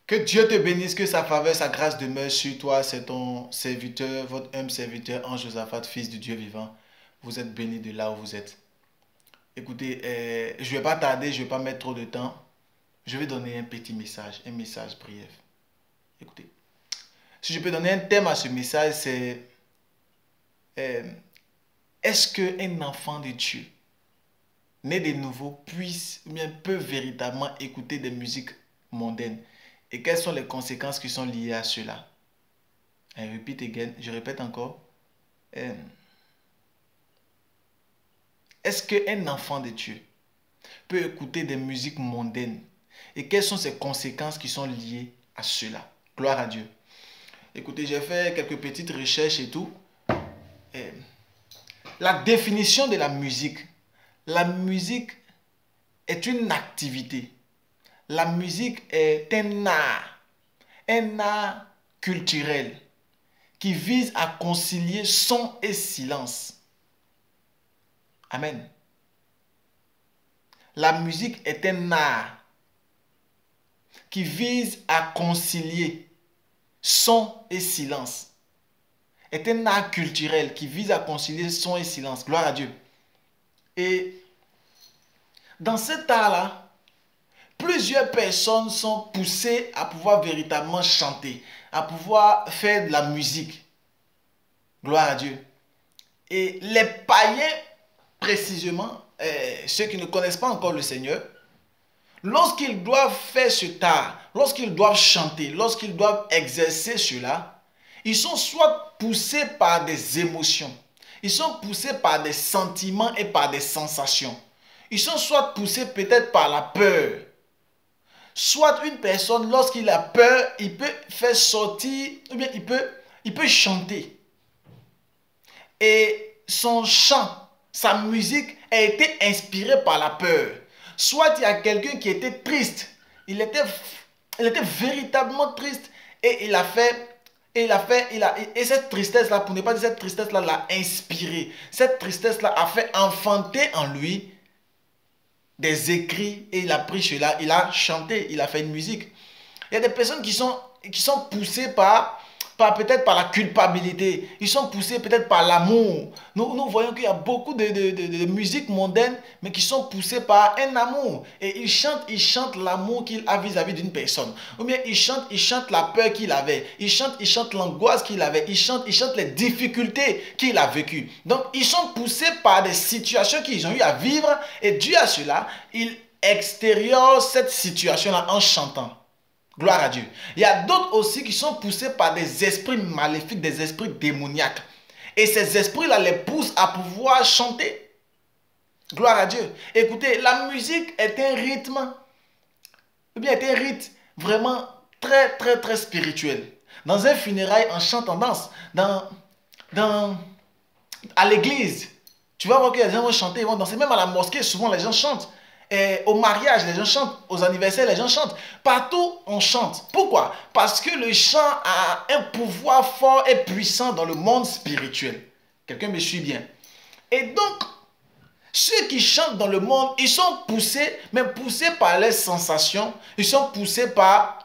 Que Dieu te bénisse, que sa faveur, sa grâce demeure sur toi. C'est ton serviteur, votre humble serviteur, Ange Josaphat, fils du Dieu vivant. Vous êtes béni de là où vous êtes. Écoutez, je ne vais pas tarder, je ne vais pas mettre trop de temps. Je vais donner un message brief. Écoutez, si je peux donner un thème à ce message, c'est euh, est-ce qu'un enfant de Dieu, né de nouveau, puisse ou bien peut véritablement écouter des musiques mondaines? Et quelles sont les conséquences qui sont liées à cela? I repeat again, je répète encore. Euh, Est-ce qu'un enfant de Dieu peut écouter des musiques mondaines? Et quelles sont ces conséquences qui sont liées à cela? Gloire à Dieu. Écoutez, j'ai fait quelques petites recherches et tout. Euh, La définition de la musique. La musique est une activité. La musique est un art culturel qui vise à concilier son et silence. Amen. La musique est un art qui vise à concilier son et silence. Est un art culturel qui vise à concilier son et silence. Gloire à Dieu. Et dans cet art-là, plusieurs personnes sont poussées à pouvoir véritablement chanter, à pouvoir faire de la musique. Gloire à Dieu. Et les païens, précisément, ceux qui ne connaissent pas encore le Seigneur, lorsqu'ils doivent faire ce art, lorsqu'ils doivent chanter, lorsqu'ils doivent exercer cela, ils sont soit poussés par des émotions, ils sont poussés par des sentiments et par des sensations. Ils sont soit poussés peut-être par la peur. Soit une personne, lorsqu'il a peur, il peut faire sortir, ou bien il peut chanter. Et son chant, sa musique a été inspirée par la peur. Soit il y a quelqu'un qui était triste, il était véritablement triste et et cette tristesse-là, pour ne pas dire cette tristesse-là, l'a inspiré. Cette tristesse-là a fait enfanter en lui des écrits et il a pris cela, il a chanté, il a fait une musique. Il y a des personnes qui sont poussées peut-être par la culpabilité. Ils sont poussés peut-être par l'amour. Nous voyons qu'il y a beaucoup de musiques mondaines, mais qui sont poussées par un amour. Et ils chantent l'amour qu'il a vis-à-vis d'une personne. Ou bien ils chantent la peur qu'il avait. Ils chantent l'angoisse qu'il avait. Ils chantent les difficultés qu'il a vécues. Donc ils sont poussés par des situations qu'ils ont eu à vivre. Et dû à cela, ils extériorisent cette situation-là en chantant. Gloire à Dieu. Il y a d'autres aussi qui sont poussés par des esprits maléfiques, des esprits démoniaques. Et ces esprits-là les poussent à pouvoir chanter. Gloire à Dieu. Écoutez, la musique est un rythme, ou bien est un rite vraiment très, très, très spirituel. Dans un funérail, on chante, on danse. À l'église, tu vas voir que les gens vont chanter, ils vont danser. Même à la mosquée, souvent les gens chantent. Et au mariage, les gens chantent. Aux anniversaires, les gens chantent. Partout, on chante. Pourquoi? Parce que le chant a un pouvoir fort et puissant dans le monde spirituel. Quelqu'un me suit bien. Et donc, ceux qui chantent dans le monde, ils sont poussés, mais poussés par les sensations. Ils sont poussés par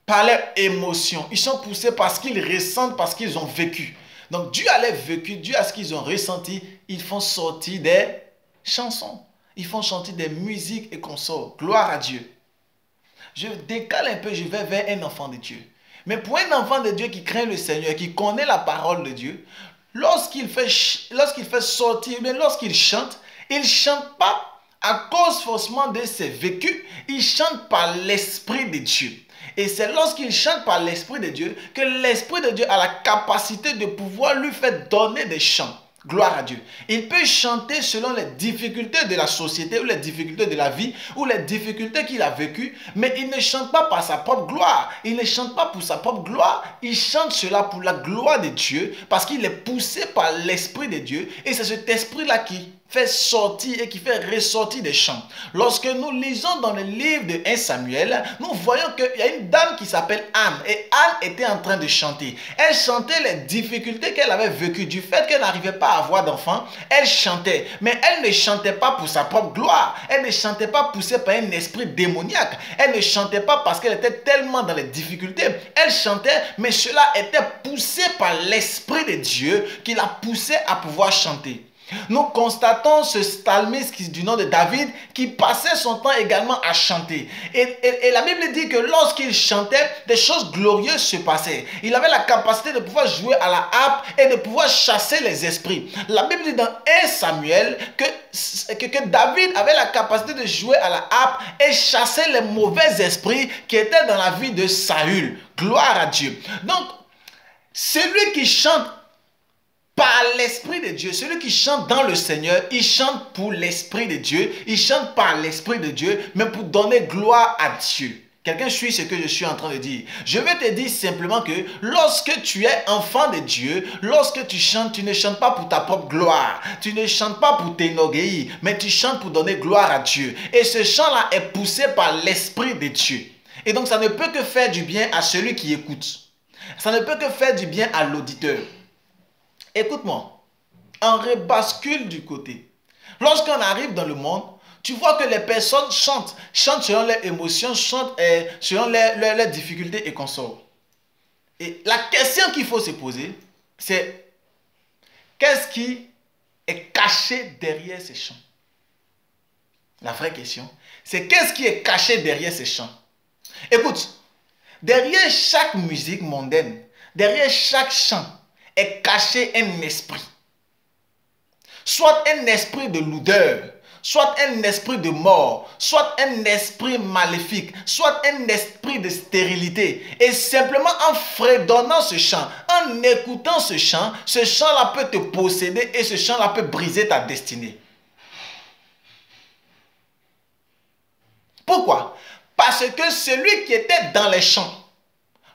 leurs émotions. Ils sont poussés parce qu'ils ressentent, parce qu'ils ont vécu. Donc, dû à leur vécu, dû à ce qu'ils ont ressenti, ils font sortir des chansons. Ils font chanter des musiques et consorts. Gloire à Dieu. Je décale un peu, je vais vers un enfant de Dieu. Mais pour un enfant de Dieu qui craint le Seigneur, qui connaît la parole de Dieu, lorsqu'il fait sortir, mais lorsqu'il chante, il ne chante pas à cause forcément de ses vécus, il chante par l'Esprit de Dieu. Et c'est lorsqu'il chante par l'Esprit de Dieu que l'Esprit de Dieu a la capacité de pouvoir lui faire donner des chants. Gloire à Dieu. Il peut chanter selon les difficultés de la société ou les difficultés de la vie ou les difficultés qu'il a vécues, mais il ne chante pas par sa propre gloire. Il ne chante pas pour sa propre gloire. Il chante cela pour la gloire de Dieu parce qu'il est poussé par l'Esprit de Dieu et c'est cet esprit-là qui fait sortir et qui fait ressortir des chants. Lorsque nous lisons dans le livre de 1 Samuel, nous voyons qu'il y a une dame qui s'appelle Anne. Et Anne était en train de chanter. Elle chantait les difficultés qu'elle avait vécues. Du fait qu'elle n'arrivait pas à avoir d'enfants, elle chantait. Mais elle ne chantait pas pour sa propre gloire. Elle ne chantait pas poussée par un esprit démoniaque. Elle ne chantait pas parce qu'elle était tellement dans les difficultés. Elle chantait, mais cela était poussé par l'Esprit de Dieu qui la poussait à pouvoir chanter. Nous constatons ce psalmiste du nom de David qui passait son temps également à chanter. Et la Bible dit que lorsqu'il chantait, des choses glorieuses se passaient. Il avait la capacité de pouvoir jouer à la harpe et de pouvoir chasser les esprits. La Bible dit dans 1 Samuel que David avait la capacité de jouer à la harpe et chasser les mauvais esprits qui étaient dans la vie de Saül. Gloire à Dieu. Donc, celui qui chante par l'Esprit de Dieu, celui qui chante dans le Seigneur, il chante pour l'Esprit de Dieu, il chante par l'Esprit de Dieu, mais pour donner gloire à Dieu. Quelqu'un suit ce que je suis en train de dire. Je vais te dire simplement que lorsque tu es enfant de Dieu, lorsque tu chantes, tu ne chantes pas pour ta propre gloire, tu ne chantes pas pour t'enorgueillir, mais tu chantes pour donner gloire à Dieu. Et ce chant-là est poussé par l'Esprit de Dieu. Et donc ça ne peut que faire du bien à celui qui écoute. Ça ne peut que faire du bien à l'auditeur. Écoute-moi, on rebascule du côté. Lorsqu'on arrive dans le monde, tu vois que les personnes chantent selon leurs émotions, chantent selon leurs difficultés et consorts. Et la question qu'il faut se poser, c'est qu'est-ce qui est caché derrière ces chants? La vraie question, c'est qu'est-ce qui est caché derrière ces chants? Écoute, derrière chaque musique mondaine, derrière chaque chant, est caché un esprit. Soit un esprit de lourdeur, soit un esprit de mort, soit un esprit maléfique, soit un esprit de stérilité. Et simplement en fredonnant ce chant, en écoutant ce chant-là peut te posséder et ce chant-là peut briser ta destinée. Pourquoi? Parce que celui qui était dans les chants,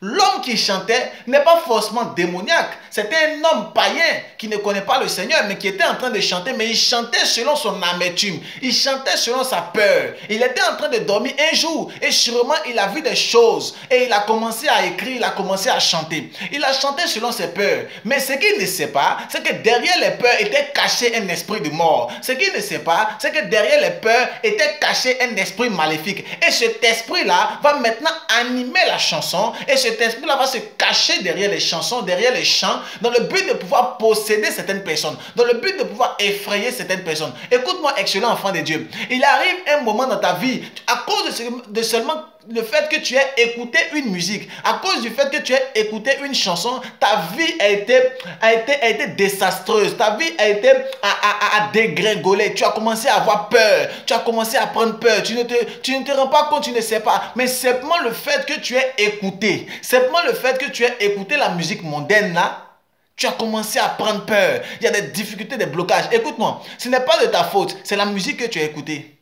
l'homme qui chantait n'est pas forcément démoniaque. C'était un homme païen qui ne connaît pas le Seigneur, mais qui était en train de chanter. Mais il chantait selon son amertume. Il chantait selon sa peur. Il était en train de dormir un jour. Et sûrement, il a vu des choses. Et il a commencé à écrire, il a commencé à chanter. Il a chanté selon ses peurs. Mais ce qu'il ne sait pas, c'est que derrière les peurs était caché un esprit de mort. Ce qu'il ne sait pas, c'est que derrière les peurs était caché un esprit maléfique. Et cet esprit-là va maintenant animer la chanson. Et cet esprit-là va se cacher derrière les chansons, derrière les chants, dans le but de pouvoir posséder certaines personnes, dans le but de pouvoir effrayer certaines personnes. Écoute-moi, excellent enfant de Dieu. Il arrive un moment dans ta vie, à cause de seulement le fait que tu aies écouté une musique, à cause du fait que tu aies écouté une chanson, ta vie a été désastreuse, ta vie a été à dégringoler. Tu as commencé à avoir peur, tu as commencé à prendre peur, tu ne te rends pas compte, tu ne sais pas. Mais simplement le fait que tu aies écouté, simplement le fait que tu aies écouté la musique mondaine là, tu as commencé à prendre peur. Il y a des difficultés, des blocages. Écoute-moi, ce n'est pas de ta faute, c'est la musique que tu as écoutée.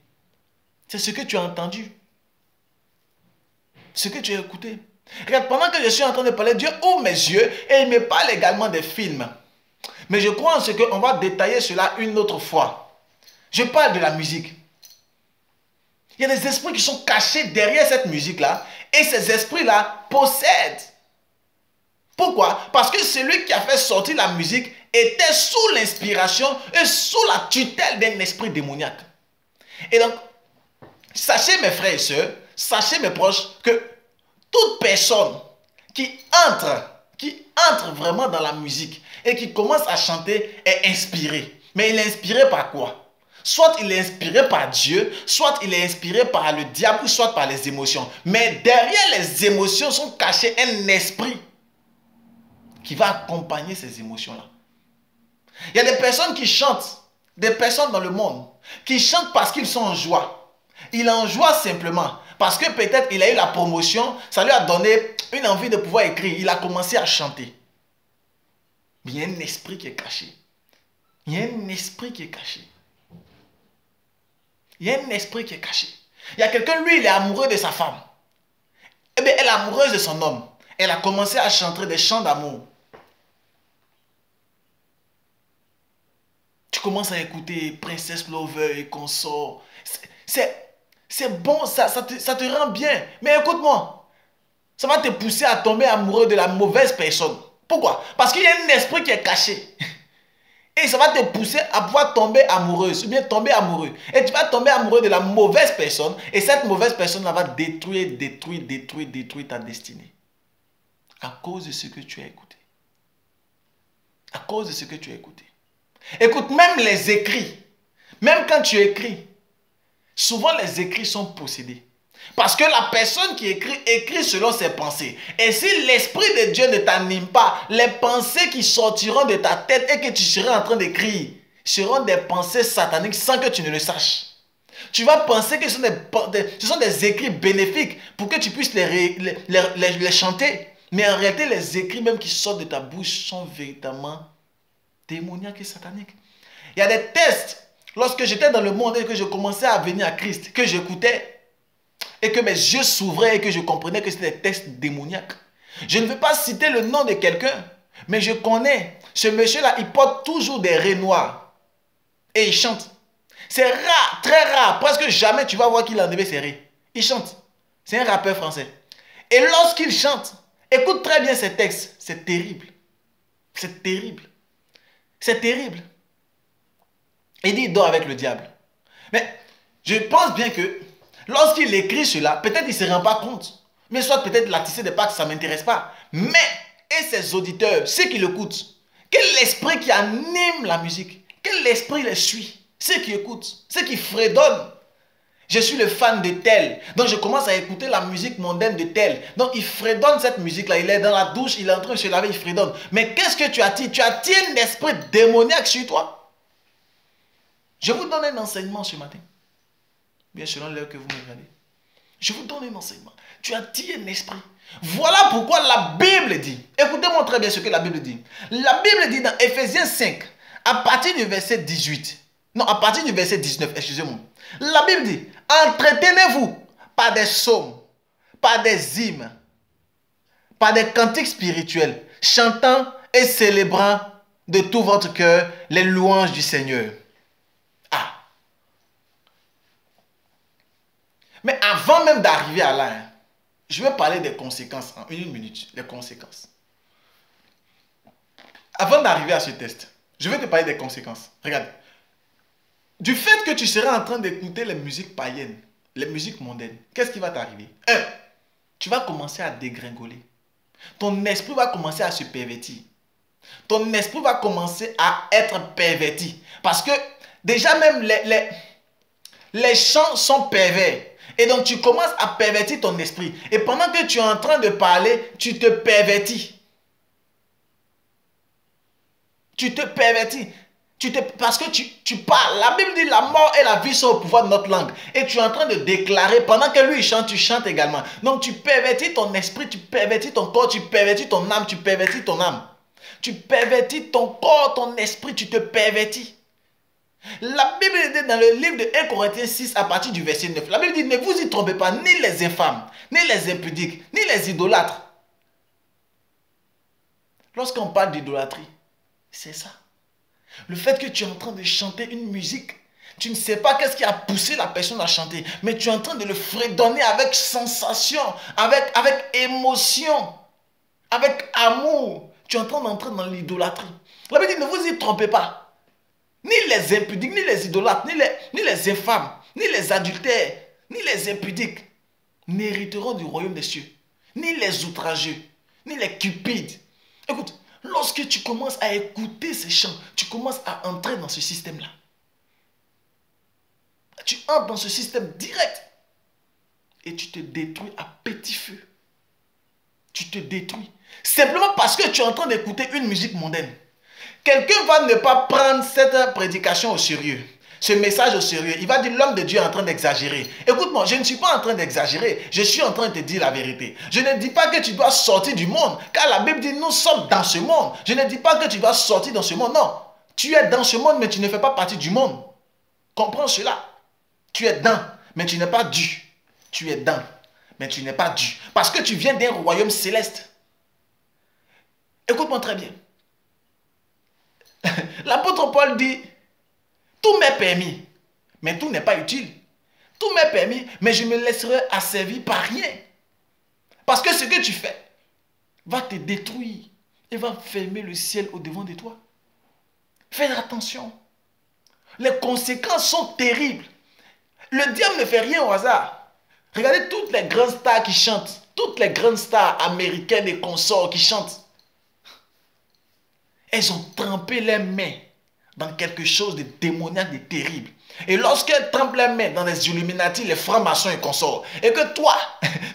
C'est ce que tu as entendu. Ce que tu as écouté. Regarde, pendant que je suis en train de parler, Dieu ouvre mes yeux et il me parle également des films. Mais je crois en ce qu'on va détailler cela une autre fois. Je parle de la musique. Il y a des esprits qui sont cachés derrière cette musique-là et ces esprits-là possèdent. Pourquoi? Parce que celui qui a fait sortir la musique était sous l'inspiration et sous la tutelle d'un esprit démoniaque. Et donc, sachez mes frères et sœurs, sachez mes proches que toute personne qui entre vraiment dans la musique et qui commence à chanter est inspirée. Mais il est inspiré par quoi? Soit il est inspiré par Dieu, soit il est inspiré par le diable, ou soit par les émotions. Mais derrière les émotions sont cachés un esprit qui va accompagner ces émotions-là. Il y a des personnes qui chantent, des personnes dans le monde, qui chantent parce qu'ils sont en joie. Il est en joie simplement parce que peut-être il a eu la promotion, ça lui a donné une envie de pouvoir écrire. Il a commencé à chanter. Mais il y a un esprit qui est caché. Il y a un esprit qui est caché. Il y a un esprit qui est caché. Il y a quelqu'un, lui, il est amoureux de sa femme. Eh bien, elle est amoureuse de son homme. Elle a commencé à chanter des chants d'amour. Tu commences à écouter Princess Lover et consorts. C'est bon, ça te rend bien. Mais écoute-moi, ça va te pousser à tomber amoureux de la mauvaise personne. Pourquoi? Parce qu'il y a un esprit qui est caché. Et ça va te pousser à pouvoir tomber amoureuse, ou bien tomber amoureux. Et tu vas tomber amoureux de la mauvaise personne. Et cette mauvaise personne-là va détruire ta destinée. À cause de ce que tu as écouté. À cause de ce que tu as écouté. Écoute, même les écrits, même quand tu écris, souvent les écrits sont possédés. Parce que la personne qui écrit selon ses pensées. Et si l'Esprit de Dieu ne t'anime pas, les pensées qui sortiront de ta tête et que tu seras en train d'écrire seront des pensées sataniques sans que tu ne le saches. Tu vas penser que ce sont des écrits bénéfiques pour que tu puisses les chanter. Mais en réalité, les écrits même qui sortent de ta bouche sont véritablement démoniaques et sataniques. Il y a des tests. Lorsque j'étais dans le monde et que je commençais à venir à Christ, que j'écoutais, et que mes yeux s'ouvraient et que je comprenais que c'était des textes démoniaques. Je ne veux pas citer le nom de quelqu'un, mais je connais. Ce monsieur-là, il porte toujours des raies noires. Et il chante. C'est rare, très rare. Presque jamais tu vas voir qu'il a enlevé ses raies. Il chante. C'est un rappeur français. Et lorsqu'il chante, écoute très bien ces textes. C'est terrible. C'est terrible. C'est terrible. Il dit, il dort avec le diable. Mais je pense bien que lorsqu'il écrit cela, peut-être il ne se rend pas compte. Mais soit peut-être l'artiste de pas que ça ne m'intéresse pas. Mais, et ses auditeurs, ceux qui l'écoutent, quel esprit qui anime la musique? Quel esprit les suit? Ceux qui écoutent, ceux qui fredonnent. Je suis le fan de tel. Donc je commence à écouter la musique mondaine de tel. Donc il fredonne cette musique-là. Il est dans la douche, il est en train de se laver, il fredonne. Mais qu'est-ce que tu attires? Tu attires un esprit démoniaque sur toi. Je vous donne un enseignement ce matin. Bien selon l'heure que vous me regardez. Je vous donne un enseignement. Tu attires un esprit. Voilà pourquoi la Bible dit. Écoutez-moi très bien ce que la Bible dit. La Bible dit dans Ephésiens 5, à partir du verset 18. Non, à partir du verset 19, excusez-moi. La Bible dit, entretenez-vous par des psaumes, par des hymnes, par des cantiques spirituels, chantant et célébrant de tout votre cœur les louanges du Seigneur. Ah. Mais avant même d'arriver à là, je vais parler des conséquences en une minute. Les conséquences. Avant d'arriver à ce test, je vais te parler des conséquences. Regarde. Du fait que tu seras en train d'écouter les musiques païennes, les musiques mondaines, qu'est-ce qui va t'arriver? Tu vas commencer à dégringoler. Ton esprit va commencer à se pervertir. Ton esprit va commencer à être perverti. Parce que déjà même les chants sont pervers. Et donc tu commences à pervertir ton esprit. Et pendant que tu es en train de parler, tu te pervertis. Tu te pervertis. Parce que tu parles. La Bible dit la mort et la vie sont au pouvoir de notre langue. Et tu es en train de déclarer, pendant que lui il chante, tu chantes également. Donc tu pervertis ton esprit, tu pervertis ton corps, tu pervertis ton âme, tu pervertis ton âme. Tu pervertis ton corps, ton esprit, tu te pervertis. La Bible dit dans le livre de 1 Corinthiens 6 à partir du verset 9. La Bible dit, ne vous y trompez pas, ni les infâmes, ni les impudiques, ni les idolâtres. Lorsqu'on parle d'idolâtrie, c'est ça. Le fait que tu es en train de chanter une musique, tu ne sais pas qu'est-ce qui a poussé la personne à chanter, mais tu es en train de le fredonner avec sensation, avec émotion, avec amour. Tu es en train d'entrer dans l'idolâtrie. La Bible dit, ne vous y trompez pas. Ni les impudiques, ni les idolâtres, ni les infâmes, ni les adultères, ni les impudiques n'hériteront du royaume des cieux. Ni les outrageux, ni les cupides. Écoute, lorsque tu commences à écouter ces chants, tu commences à entrer dans ce système-là. Tu entres dans ce système direct. Et tu te détruis à petit feu. Tu te détruis. Simplement parce que tu es en train d'écouter une musique mondaine. Quelqu'un va ne pas prendre cette prédication au sérieux. Ce message au sérieux. Il va dire l'homme de Dieu est en train d'exagérer. Écoute-moi, je ne suis pas en train d'exagérer. Je suis en train de te dire la vérité. Je ne dis pas que tu dois sortir du monde. Car la Bible dit nous sommes dans ce monde. Je ne dis pas que tu dois sortir dans ce monde. Non. Tu es dans ce monde mais tu ne fais pas partie du monde. Comprends cela. Tu es dans mais tu n'es pas du. Tu es dans mais tu n'es pas du. Parce que tu viens d'un royaume céleste. Écoute-moi très bien. L'apôtre Paul dit Tout m'est permis, mais tout n'est pas utile. Tout m'est permis, mais je me laisserai asservir par rien. Parce que ce que tu fais va te détruire et va fermer le ciel au-devant de toi. Fais attention. Les conséquences sont terribles. Le diable ne fait rien au hasard. Regardez toutes les grandes stars qui chantent. Toutes les grandes stars américaines et consorts qui chantent. Elles ont trempé les mains dans quelque chose de démoniaque, de terrible. Et lorsqu'elles trempent les mains dans les Illuminati, les francs-maçons et consorts, et que toi,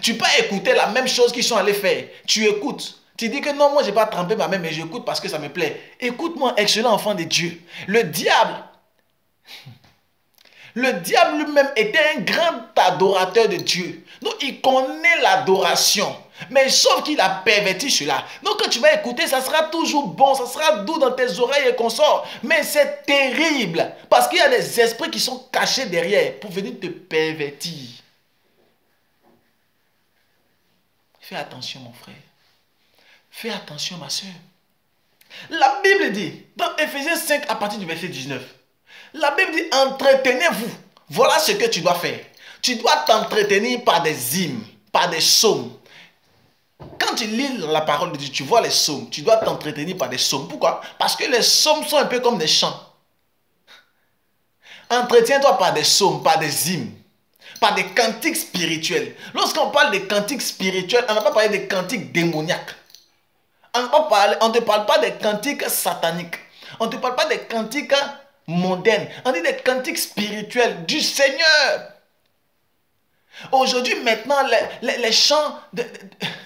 tu peux écouter la même chose qu'ils sont allés faire, tu écoutes. Tu dis que non, moi je n'ai pas trempé ma main, mais j'écoute parce que ça me plaît. Écoute-moi, excellent enfant de Dieu. Le diable lui-même était un grand adorateur de Dieu. Donc il connaît l'adoration. Mais sauf qu'il a perverti cela. Donc quand tu vas écouter, ça sera toujours bon, ça sera doux dans tes oreilles et consorts. Mais c'est terrible. Parce qu'il y a des esprits qui sont cachés derrière pour venir te pervertir. Fais attention mon frère. Fais attention ma soeur. La Bible dit, dans Ephésiens 5 à partir du verset 19. La Bible dit, entretenez-vous. Voilà ce que tu dois faire. Tu dois t'entretenir par des hymnes, par des psaumes. Quand tu lis la parole de Dieu, tu vois les psaumes. Tu dois t'entretenir par des psaumes. Pourquoi? Parce que les psaumes sont un peu comme des chants. Entretiens-toi par des psaumes, par des hymnes, par des cantiques spirituels. Lorsqu'on parle de cantiques spirituels, on n'a pas parlé de cantiques démoniaques. On ne te parle pas des cantiques sataniques. On ne te parle pas des cantiques mondaines. On dit des cantiques spirituels du Seigneur. Aujourd'hui, maintenant, les chants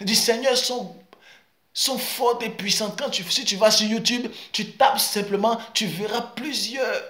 du Seigneur sont forts et puissants. Si tu vas sur YouTube, tu tapes simplement, tu verras plusieurs.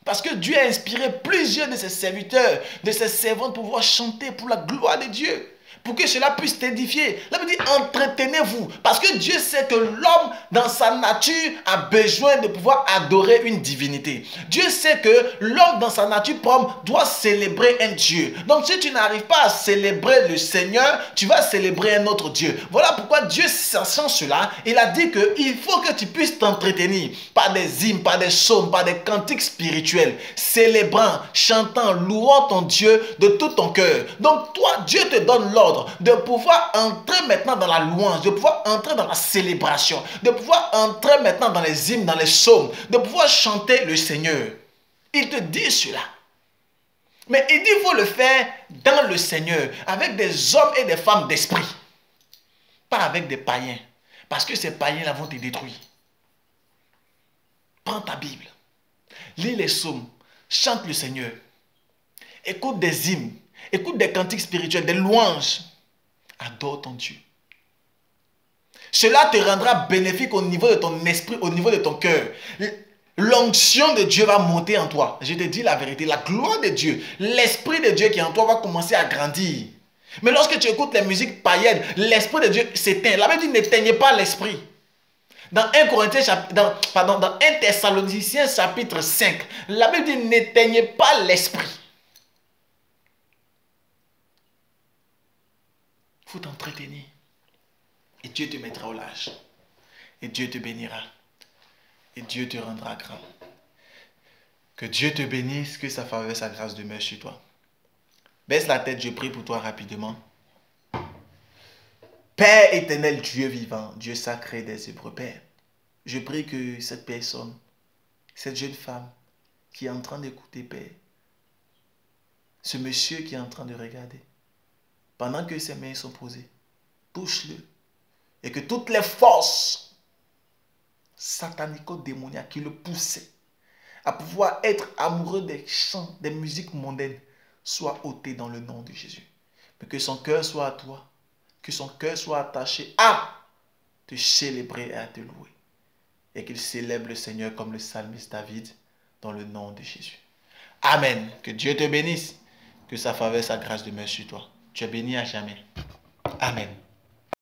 Parce que Dieu a inspiré plusieurs de ses serviteurs, de ses servantes pour pouvoir chanter pour la gloire de Dieu. Pour que cela puisse t'édifier. Là, il dit, entretenez-vous. Parce que Dieu sait que l'homme, dans sa nature, a besoin de pouvoir adorer une divinité. Dieu sait que l'homme, dans sa nature propre, doit célébrer un Dieu. Donc, si tu n'arrives pas à célébrer le Seigneur, tu vas célébrer un autre Dieu. Voilà pourquoi Dieu, sachant cela, il a dit qu'il faut que tu puisses t'entretenir par des hymnes, par des psaumes, par des cantiques spirituels, célébrant, chantant, louant ton Dieu de tout ton cœur. Donc, toi, Dieu te donne l'ordre de pouvoir entrer maintenant dans la louange, de pouvoir entrer dans la célébration, de pouvoir entrer maintenant dans les hymnes, dans les psaumes, de pouvoir chanter le Seigneur. Il te dit cela. Mais il dit qu'il faut le faire dans le Seigneur, avec des hommes et des femmes d'esprit. Pas avec des païens. Parce que ces païens-là vont te détruire. Prends ta Bible. Lis les psaumes. Chante le Seigneur. Écoute des hymnes. Écoute des cantiques spirituels, des louanges. Adore ton Dieu. Cela te rendra bénéfique au niveau de ton esprit, au niveau de ton cœur. L'onction de Dieu va monter en toi. Je te dis la vérité, la gloire de Dieu, l'esprit de Dieu qui est en toi va commencer à grandir. Mais lorsque tu écoutes les musiques païennes, l'esprit de Dieu s'éteint. La Bible dit n'éteignez pas l'esprit. Dans 1 Corinthiens, dans 1 Thessaloniciens chapitre 5, la Bible dit n'éteignez pas l'esprit. Il faut t'entretenir. Et Dieu te mettra au large. Et Dieu te bénira. Et Dieu te rendra grand. Que Dieu te bénisse, que sa faveur, sa grâce demeure sur toi. Baisse la tête, je prie pour toi rapidement. Père éternel, Dieu vivant, Dieu sacré des Hébreux, Père, je prie que cette personne, cette jeune femme qui est en train d'écouter, Père, ce monsieur qui est en train de regarder, pendant que ses mains sont posées, touche-le. Et que toutes les forces satanico-démoniaques qui le poussaient à pouvoir être amoureux des chants, des musiques mondaines, soient ôtées dans le nom de Jésus. Mais que son cœur soit à toi, que son cœur soit attaché à te célébrer et à te louer. Et qu'il célèbre le Seigneur comme le psalmiste David dans le nom de Jésus. Amen. Que Dieu te bénisse. Que sa faveur, sa grâce demeure sur toi. Tu es béni à jamais. Amen.